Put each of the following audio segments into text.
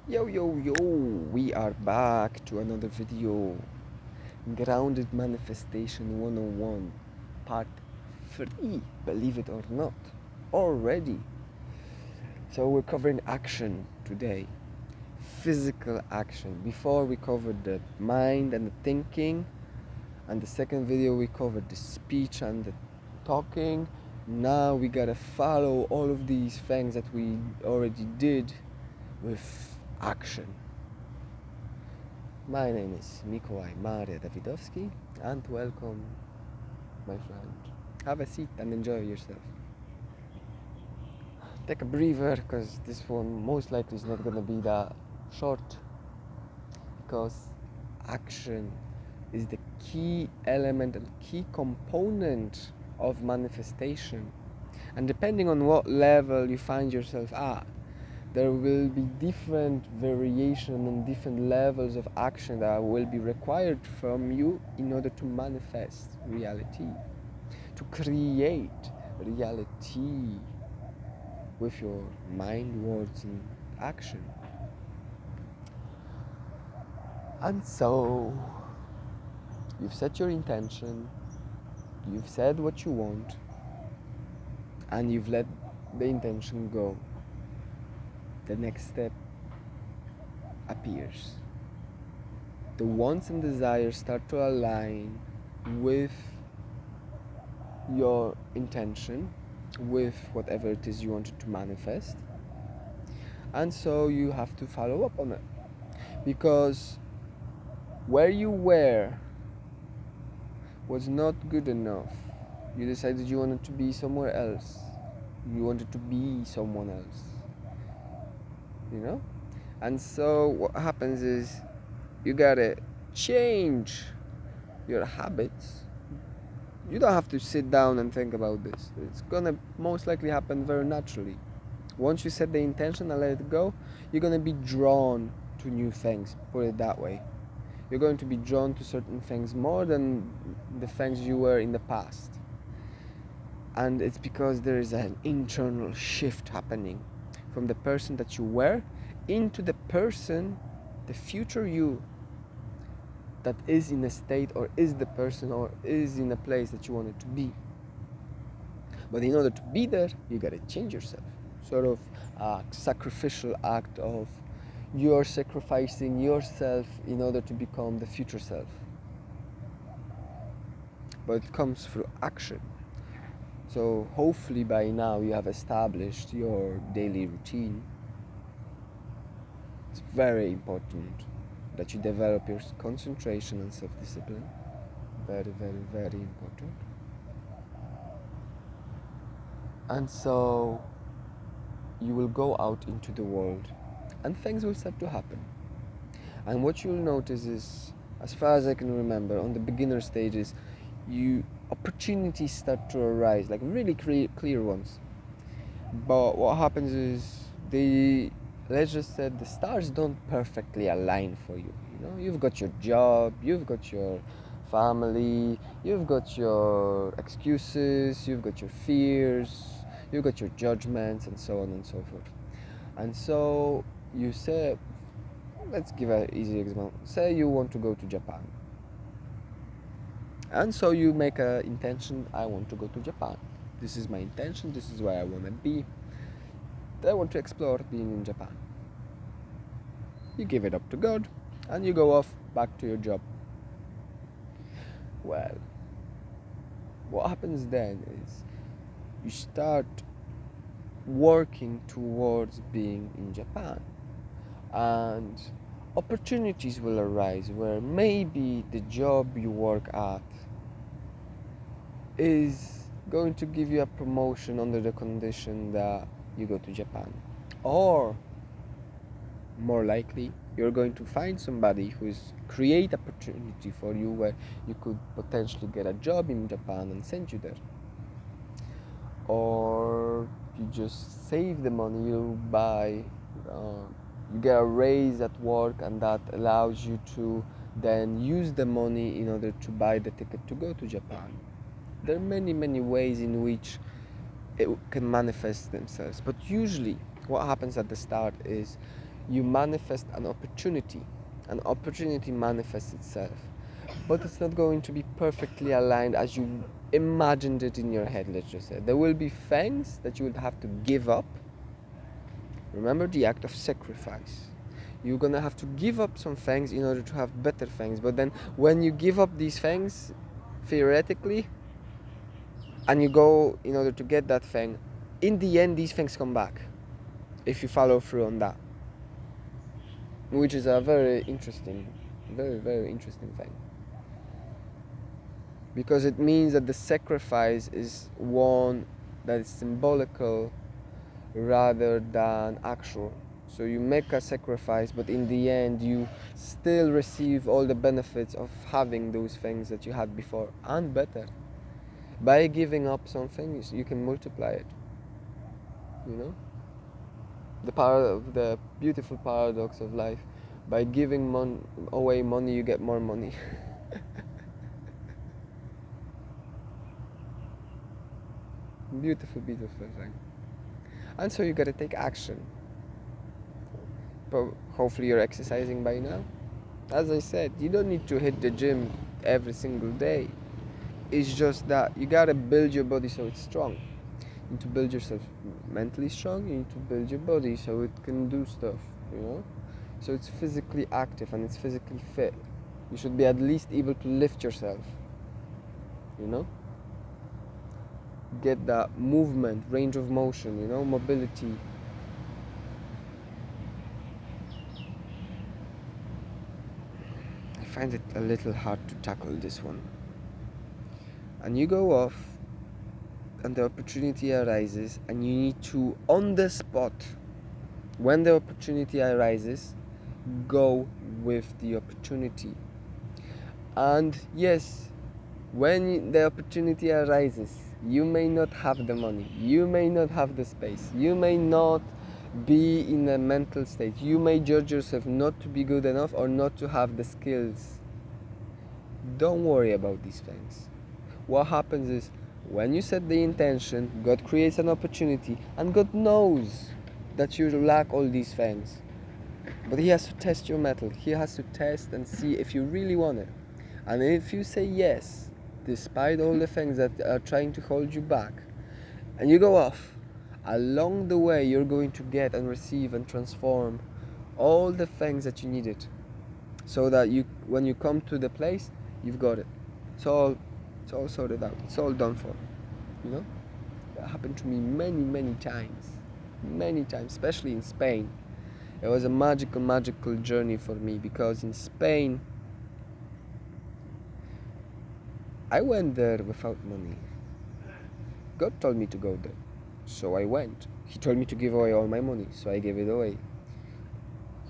Yo, we are back to another video. Grounded Manifestation 101, part 3, believe it or not, already. So we're covering action today, physical action. Before we covered the mind and the thinking, and the second video we covered the speech and the talking. Now we gotta follow all of these things that we already did with action. My name is Mikołaj Maria Dawidowski, and welcome, my friend. Have a seat and enjoy yourself. Take a breather, because this one most likely is not gonna be that short, because action is the key element and key component of manifestation. And depending on what level you find yourself at, there will be different variation and different levels of action that will be required from you in order to manifest reality, to create reality with your mind, words, and action. And so, you've set your intention, you've said what you want, and you've let the intention go. The next step appears. The wants and desires start to align with your intention, with whatever it is you wanted to manifest. And so you have to follow up on it. Because where you were was not good enough. You decided you wanted to be somewhere else. You wanted to be someone else. You know? And so what happens is you gotta change your habits. You don't have to sit down and think about this. It's gonna most likely happen very naturally. Once you set the intention and let it go, you're gonna be drawn to new things, put it that way. You're going to be drawn to certain things more than the things you were in the past. And it's because there is an internal shift happening from the person that you were into the person, the future you, that is in a state or is the person or is in a place that you want it to be. But in order to be there, you gotta change yourself. Sort of a sacrificial act of you're sacrificing yourself in order to become the future self. But it comes through action. So hopefully by now you have established your daily routine. It's very important that you develop your concentration and self-discipline. Very, very, very important. And so you will go out into the world and things will start to happen. And what you'll notice is, as far as I can remember, on the beginner stages, opportunities start to arise, like really clear ones. But what happens is let's just say the stars don't perfectly align for you. You know, you've got your job, you've got your family, you've got your excuses, you've got your fears, you've got your judgments, and so on and so forth. And so you say, let's give an easy example. Say you want to go to Japan. And so you make an intention, I want to go to Japan. This is my intention, this is where I want to be. I want to explore being in Japan. You give it up to God, and you go off back to your job. Well, what happens then is you start working towards being in Japan. And opportunities will arise where maybe the job you work at is going to give you a promotion under the condition that you go to Japan. Or more likely, you're going to find somebody who's create opportunity for you where you could potentially get a job in Japan and send you there. Or you just save the money, you get a raise at work, and that allows you to then use the money in order to buy the ticket to go to Japan. There are many, many ways in which it can manifest themselves. But usually what happens at the start is you manifest an opportunity. An opportunity manifests itself, but it's not going to be perfectly aligned as you imagined it in your head. Let's just say there will be things that you will have to give up. Remember the act of sacrifice. You're gonna have to give up some things in order to have better things, but then when you give up these things theoretically and you go in order to get that thing, in the end these things come back if you follow through on that, which is a very interesting, very interesting thing, because it means that the sacrifice is one that is symbolical rather than actual. So you make a sacrifice, but in the end you still receive all the benefits of having those things that you had before and better. By giving up something, you can multiply it. You know, the beautiful paradox of life. By giving away money, you get more money. Beautiful, beautiful thing. And so you gotta take action. But hopefully you're exercising by now. As I said, you don't need to hit the gym every single day. It's just that you gotta build your body so it's strong. You need to build yourself mentally strong. You need to build your body so it can do stuff, you know? So it's physically active and it's physically fit. You should be at least able to lift yourself, you know? Get that movement, range of motion, you know, mobility. I find it a little hard to tackle this one. And you go off and the opportunity arises and you need to, on the spot, when the opportunity arises, go with the opportunity. And yes, when the opportunity arises, you may not have the money, you may not have the space, you may not be in a mental state, you may judge yourself not to be good enough or not to have the skills. Don't worry about these things. What happens is, when you set the intention, God creates an opportunity, and God knows that you lack all these things. But He has to test your mettle. He has to test and see if you really want it. And if you say yes, despite all the things that are trying to hold you back, and you go off, along the way you're going to get and receive and transform all the things that you needed, so that when you come to the place, you've got it. It's all sorted out. It's all done for. You know? That happened to me many times. Many times, especially in Spain. It was a magical journey for me, because in Spain I went there without money. God told me to go there, so I went. He told me to give away all my money, so I gave it away.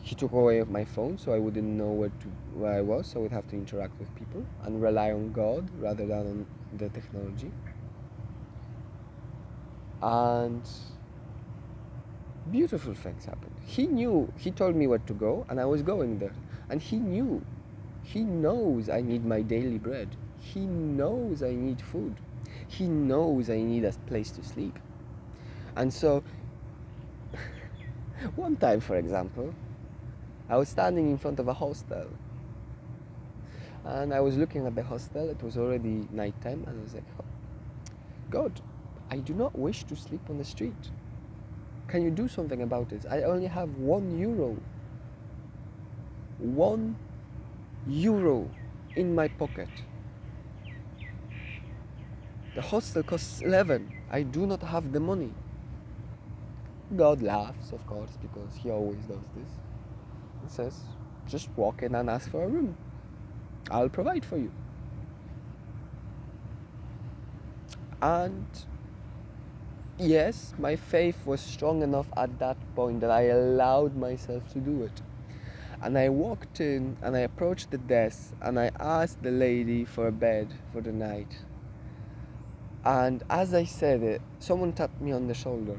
He took away my phone, so I wouldn't know where I was, so I would have to interact with people and rely on God rather than on the technology. And beautiful things happened. He knew, he told me where to go, and I was going there. And he knew, he knows I need my daily bread. He knows I need food. He knows I need a place to sleep. And so, one time, for example, I was standing in front of a hostel. And I was looking at the hostel. It was already nighttime, and I was like, oh, God, I do not wish to sleep on the street. Can you do something about it? I only have €1. €1 in my pocket. The hostel costs 11. I do not have the money. God laughs, of course, because He always does this. He says, just walk in and ask for a room. I'll provide for you. And yes, my faith was strong enough at that point that I allowed myself to do it. And I walked in and I approached the desk and I asked the lady for a bed for the night. And as I said it, someone tapped me on the shoulder.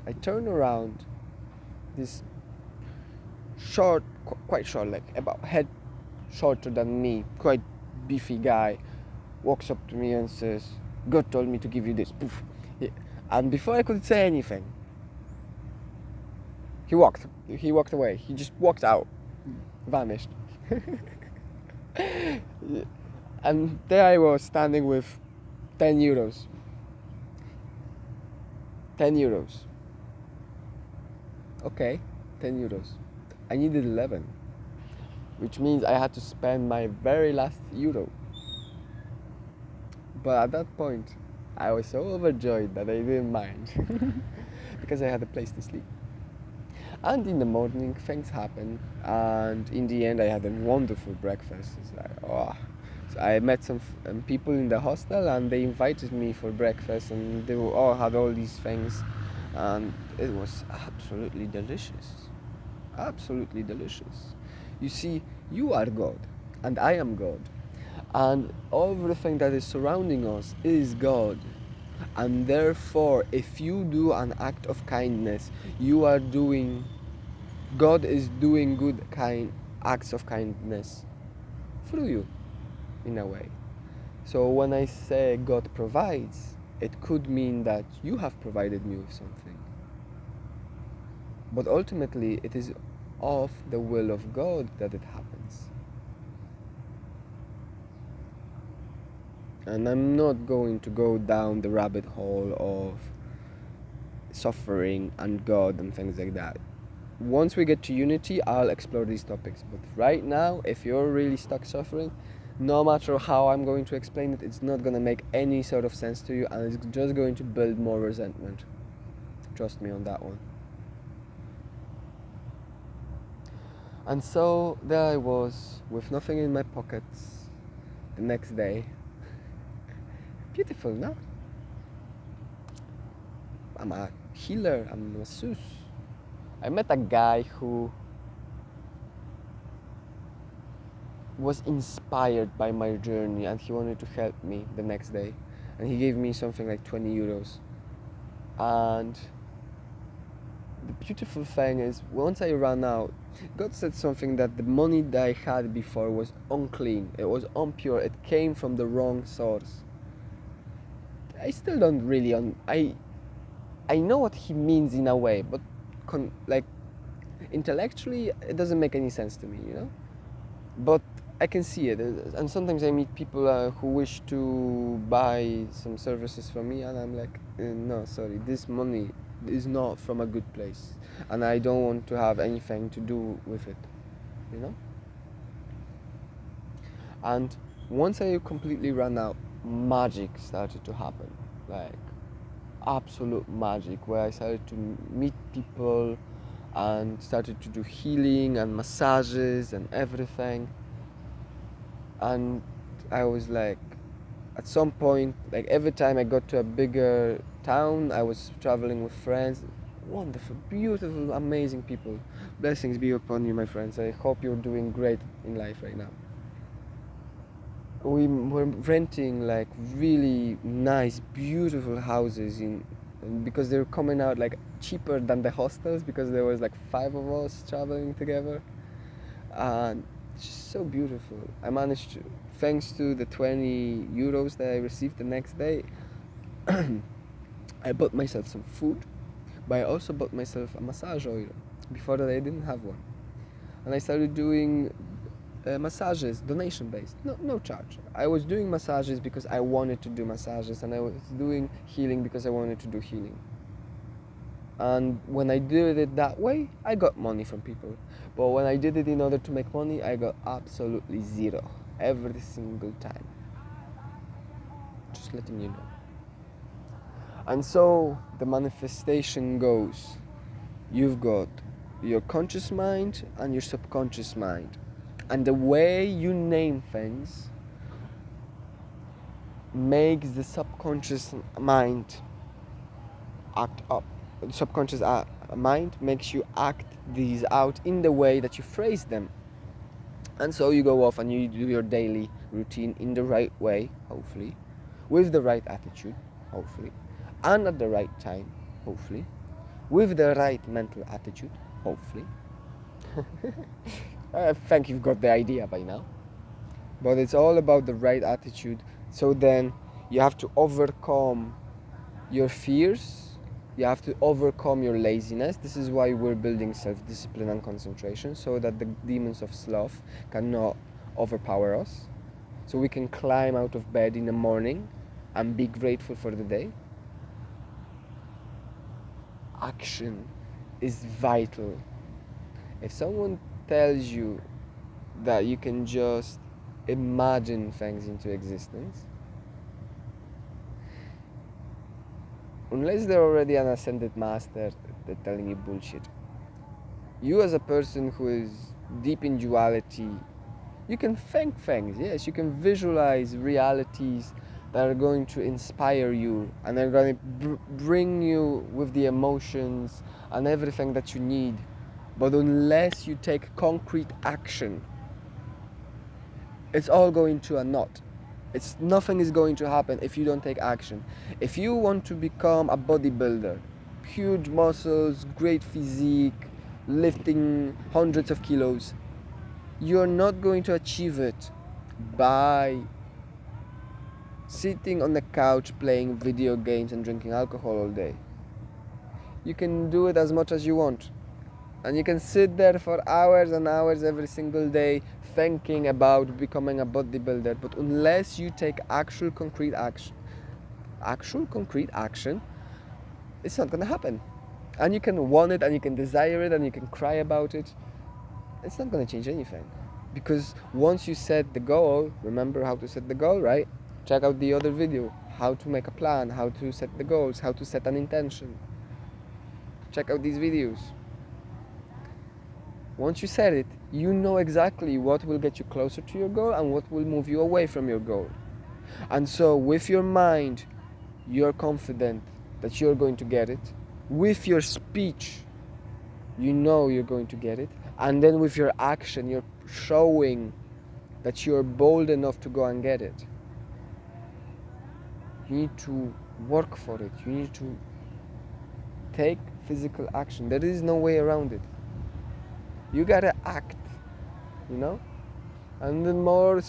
I turned around. This short, quite short, like about head shorter than me, quite beefy guy, walks up to me and says, God told me to give you this. Poof. And before I could say anything, He walked away. He just walked out, vanished. And there I was standing with 10 euros. 10 euros. Okay, 10 euros. I needed 11, which means I had to spend my very last euro. But at that point, I was so overjoyed that I didn't mind because I had a place to sleep. And in the morning, things happened, and in the end, I had a wonderful breakfast. It's like, oh. So I met some people in the hostel, and they invited me for breakfast, and they all had all these things, and it was absolutely delicious. Absolutely delicious. You see, you are God, and I am God, and everything that is surrounding us is God. And therefore, if you do an act of kindness, you are doing, God is doing good kind acts of kindness through you, in a way. So when I say God provides, it could mean that you have provided me with something. But ultimately, it is of the will of God that it happens. And I'm not going to go down the rabbit hole of suffering and God and things like that. Once we get to unity, I'll explore these topics. But right now, if you're really stuck suffering, no matter how I'm going to explain it, it's not going to make any sort of sense to you, and it's just going to build more resentment. Trust me on that one. And so there I was, with nothing in my pockets the next day. Beautiful, no? I'm a healer, I'm a masseuse. I met a guy who was inspired by my journey, and he wanted to help me the next day. And he gave me something like 20 euros. And the beautiful thing is, once I ran out, God said something, that the money that I had before was unclean, it was impure, it came from the wrong source. I still don't really I know what he means in a way, but like intellectually it doesn't make any sense to me, you know? But I can see it, and sometimes I meet people who wish to buy some services from me, and I'm like, no, sorry, this money is not from a good place, and I don't want to have anything to do with it, you know? And once I completely ran out, magic started to happen, like absolute magic, where I started to meet people and started to do healing and massages and everything. And I was like, at some point, like every time I got to a bigger town, I was traveling with friends. Wonderful, beautiful, amazing people. Blessings be upon you, my friends. I hope you're doing great in life right now. We were renting like really nice, beautiful houses because they were coming out like cheaper than the hostels, because there was like 5 of us traveling together. And it's just so beautiful. I managed to, thanks to the 20 euros that I received the next day, I bought myself some food, but I also bought myself a massage oil. Before that, I didn't have one. And I started doing massages, donation based, no charge. I was doing massages because I wanted to do massages, and I was doing healing because I wanted to do healing. And when I did it that way, I got money from people. But when I did it in order to make money, I got absolutely zero every single time. Just letting you know. And so the manifestation goes. You've got your conscious mind and your subconscious mind. And the way you name things makes the subconscious mind act up. The subconscious mind makes you act these out in the way that you phrase them. And so you go off and you do your daily routine in the right way, hopefully, with the right attitude, hopefully, and at the right time, hopefully, with the right mental attitude, hopefully. I think you've got the idea by now. But it's all about the right attitude. So then you have to overcome your fears You have to overcome your laziness. This is why we're building self-discipline and concentration, so that the demons of sloth cannot overpower us. So we can climb out of bed in the morning and be grateful for the day. Action is vital. If someone tells you that you can just imagine things into existence, unless they're already an ascended master, they're telling you bullshit. You as a person who is deep in duality, you can think things, yes, you can visualize realities that are going to inspire you and are going to bring you with the emotions and everything that you need. But unless you take concrete action, it's all going to a knot. Nothing is going to happen if you don't take action. If you want to become a bodybuilder, huge muscles, great physique, lifting hundreds of kilos, you're not going to achieve it by sitting on the couch playing video games and drinking alcohol all day. You can do it as much as you want. And you can sit there for hours and hours every single day thinking about becoming a bodybuilder. But unless you take actual concrete action, it's not gonna happen. And you can want it and you can desire it and you can cry about it. It's not gonna change anything. Because once you set the goal, remember how to set the goal, right? Check out the other video, how to make a plan, how to set the goals, how to set an intention. Check out these videos. Once you set it, you know exactly what will get you closer to your goal and what will move you away from your goal. And so with your mind, you're confident that you're going to get it. With your speech, you know you're going to get it. And then with your action, you're showing that you're bold enough to go and get it. You need to work for it. You need to take physical action. There is no way around it. You gotta act, you know? And the more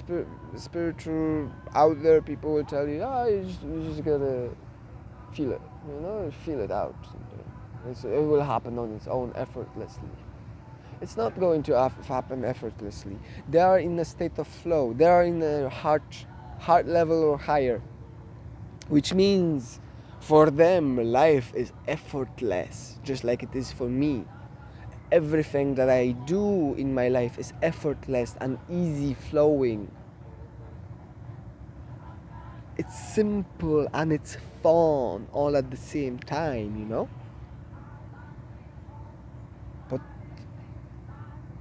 spiritual out there people will tell you, you just gotta feel it, you know? Feel it out. It will happen on its own effortlessly. It's not going to happen effortlessly. They are in a state of flow. They are in a heart level or higher. Which means for them, life is effortless, just like it is for me. Everything that I do in my life is effortless and easy flowing. It's simple and it's fun all at the same time, you know? But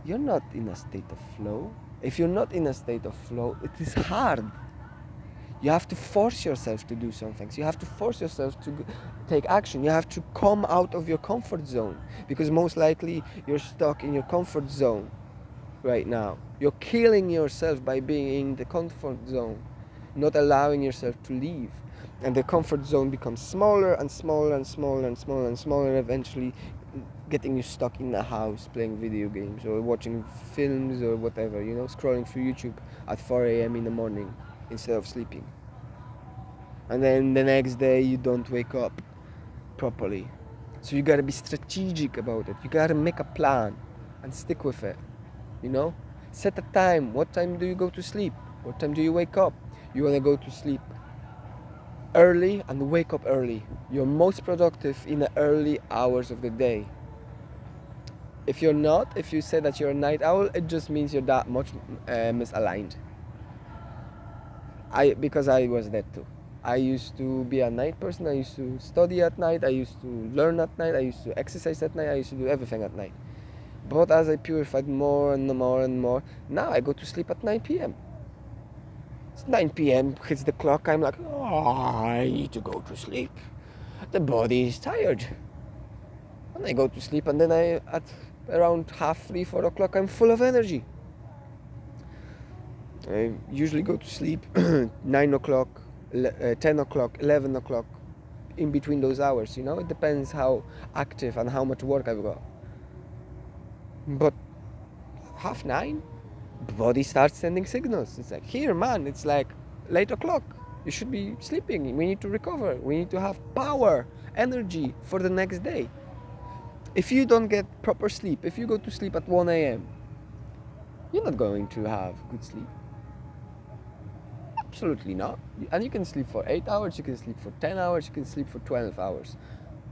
you're not in a state of flow. If you're not in a state of flow, it is hard. You have to force yourself to do some things. You have to force yourself to take action. You have to come out of your comfort zone, because most likely you're stuck in your comfort zone right now. You're killing yourself by being in the comfort zone, not allowing yourself to leave. And the comfort zone becomes smaller and smaller and smaller and smaller and smaller, eventually getting you stuck in a house playing video games or watching films or whatever, you know, scrolling through YouTube at 4 a.m. in the morning instead of sleeping. And then the next day you don't wake up properly. So you gotta be strategic about it. You gotta make a plan and stick with it, you know? Set a time. What time do you go to sleep? What time do you wake up? You wanna go to sleep early and wake up early. You're most productive in the early hours of the day. If you're not, if you say that you're a night owl, it just means you're that much misaligned. Because I was that too. I used to be a night person. I used to study at night. I used to learn at night. I used to exercise at night. I used to do everything at night. But as I purified more and more and more, now I go to sleep at 9 p.m. It's 9 p.m. hits the clock. I'm like, I need to go to sleep. The body is tired. And I go to sleep, and then at around 3:30, 4 o'clock, I'm full of energy. I usually go to sleep 9 o'clock, 10 o'clock, 11 o'clock, in between those hours, you know? It depends how active and how much work I've got. But 9:30, the body starts sending signals. It's like, here, man, it's like 8 o'clock. You should be sleeping. We need to recover. We need to have power, energy for the next day. If you don't get proper sleep, if you go to sleep at 1 a.m., you're not going to have good sleep. Absolutely not. And you can sleep for 8 hours, you can sleep for 10 hours, you can sleep for 12 hours.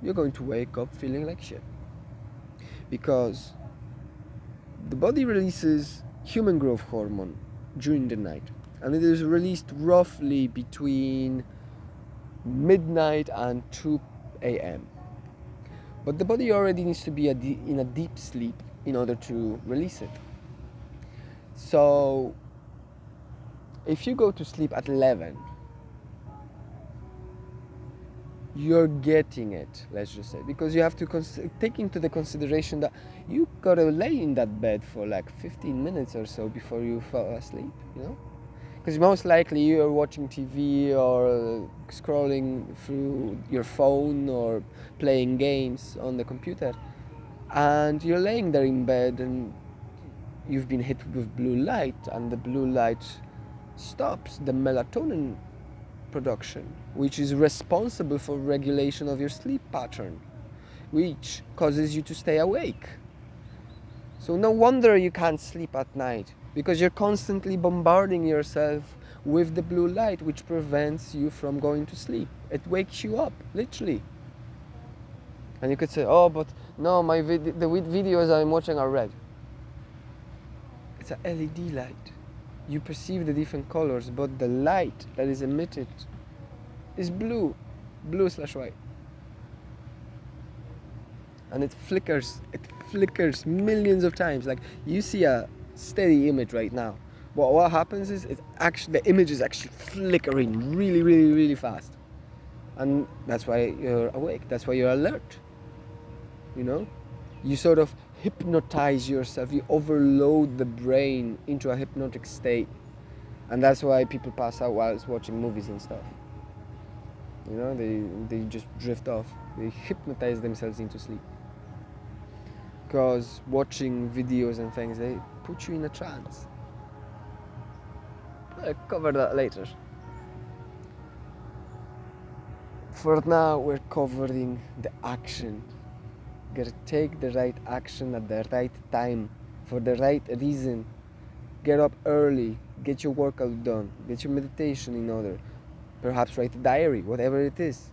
You're going to wake up feeling like shit. Because the body releases human growth hormone during the night. And it is released roughly between midnight and 2 a.m. But the body already needs to be in a deep sleep in order to release it. So if you go to sleep at 11, you're getting it, let's just say, because you have to take into the consideration that you gotta lay in that bed for like 15 minutes or so before you fall asleep, you know? Because most likely you're watching TV or scrolling through your phone or playing games on the computer, and you're laying there in bed and you've been hit with blue light, and the blue light stops the melatonin production, which is responsible for regulation of your sleep pattern, which causes you to stay awake. So no wonder you can't sleep at night, because you're constantly bombarding yourself with the blue light, which prevents you from going to sleep. It wakes you up, literally. And you could say, oh, but no, the videos I'm watching are red. It's a LED light. You perceive the different colors, but the light that is emitted is blue/white. And it flickers millions of times. Like, you see a steady image right now. But what happens is the image is actually flickering really, really, really fast. And that's why you're awake, that's why you're alert. You know? You sort of hypnotize yourself, you overload the brain into a hypnotic state. And that's why people pass out whilst watching movies and stuff. You know, they just drift off. They hypnotize themselves into sleep. Because watching videos and things, they put you in a trance. I'll cover that later. For now, we're covering the action. You gotta take the right action at the right time, for the right reason. Get up early, get your workout done, get your meditation in order. Perhaps write a diary, whatever it is.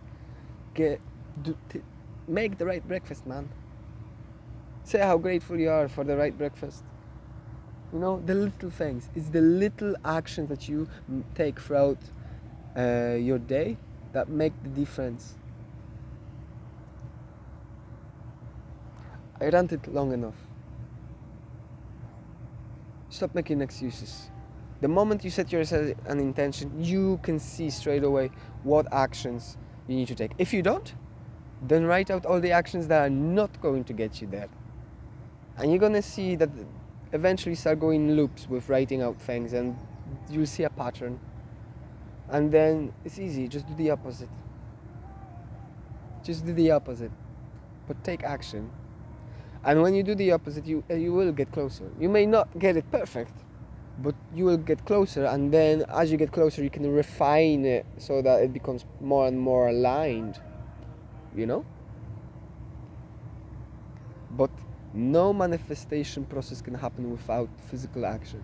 Make the right breakfast, man. Say how grateful you are for the right breakfast. You know, the little things. It's the little actions that you take throughout your day that make the difference. I ranted long enough. Stop making excuses. The moment you set yourself an intention, you can see straight away what actions you need to take. If you don't, then write out all the actions that are not going to get you there. And you're gonna see that eventually start going in loops with writing out things, and you'll see a pattern. And then it's easy, just do the opposite. Just do the opposite. But take action. And when you do the opposite, you will get closer. You may not get it perfect, but you will get closer, and then as you get closer, you can refine it so that it becomes more and more aligned, you know? But no manifestation process can happen without physical action.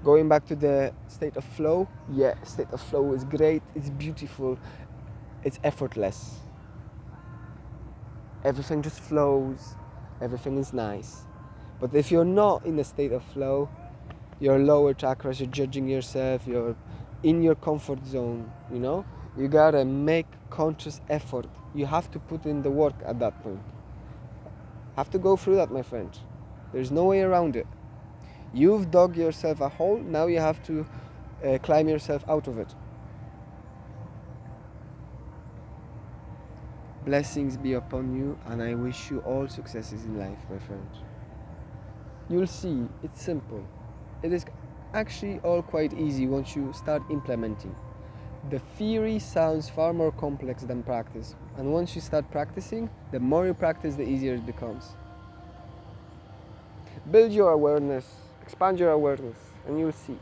Going back to the state of flow, yeah, state of flow is great, it's beautiful, it's effortless. Everything just flows, everything is nice. But if you're not in a state of flow, your lower chakras, you're judging yourself, you're in your comfort zone, you know? You gotta make conscious effort. You have to put in the work at that point. Have to go through that, my friend. There's no way around it. You've dug yourself a hole, now you have to climb yourself out of it. Blessings be upon you, and I wish you all successes in life, my friend. You'll see, it's simple. It is actually all quite easy once you start implementing. The theory sounds far more complex than practice, and once you start practicing, the more you practice, the easier it becomes. Build your awareness, expand your awareness, and you'll see.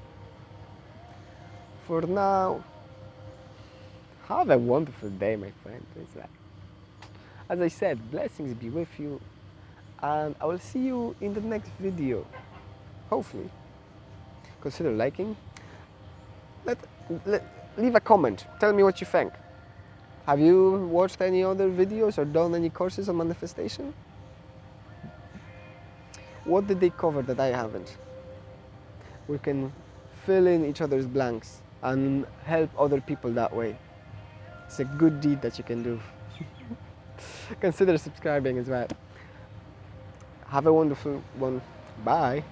For now, Have a wonderful day, my friend. It's like, as I said, blessings be with you, and I will see you in the next video. Hopefully, consider liking. Let, let leave a comment. Tell me what you think. Have you watched any other videos or done any courses on manifestation? What did they cover that I haven't? We can fill in each other's blanks and help other people that way. It's a good deed that you can do. Consider subscribing as well. Have a wonderful one. Bye.